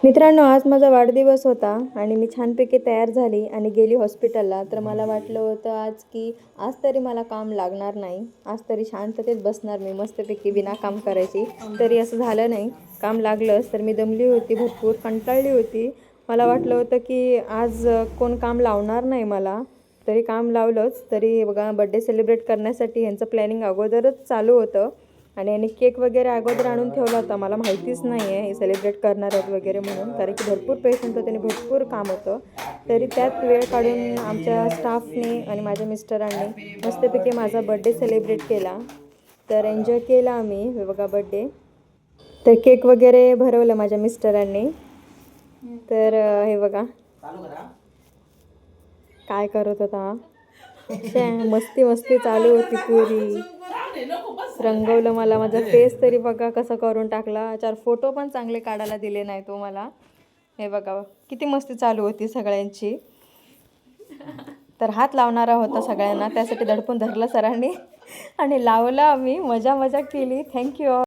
मित्रांनो, आज माझा वाढदिवस होता आणि मी छानपैकी तयार झाली आणि गेली हॉस्पिटलला. तर मला वाटलं होतं आज की आज तरी मला काम लागणार नाही, आज तरी शांततेत बसणार मी मस्तपैकी बिना काम करायची. तरी असं झालं नाही. काम लागलंच. तर मी दमली होती, भरपूर कंटाळली होती. मला वाटलं होतं की आज कोण काम लावणार नाही मला, तरी काम लावलंच. तरी बघा, बड्डे सेलिब्रेट करण्यासाठी ह्यांचं प्लॅनिंग अगोदरच चालू होतं आणि यांनी केक वगैरे अगोदर आणून ठेवला होता. मला माहितीच नाही आहे हे सेलिब्रेट करणार आहेत वगैरे म्हणून, कारण की भरपूर पेशंट होते आणि भरपूर काम होतं. तरी त्यात वेळ काढून आमच्या स्टाफने आणि माझ्या मिस्टरांनी मस्तपैकी माझा बड्डे सेलिब्रेट केला. तर एन्जॉय केला आम्ही. हे बघा बड्डे. तर केक वगैरे भरवलं माझ्या मिस्टरांनी. तर हे बघा काय करत होता. मस्ती मस्ती चालू होती पुरी. रंगवलं मला. माझा फेस तरी बघा कसा करून टाकला. 4 फोटो पण चांगले काढायला दिले नाही तो मला. हे बघा किती मस्ती चालू होती सगळ्यांची. तर हात लावणारा होता सगळ्यांना, त्यासाठी दडपून धरलं सरांनी आणि लावला. आम्ही मजा मजा केली. थँक्यू.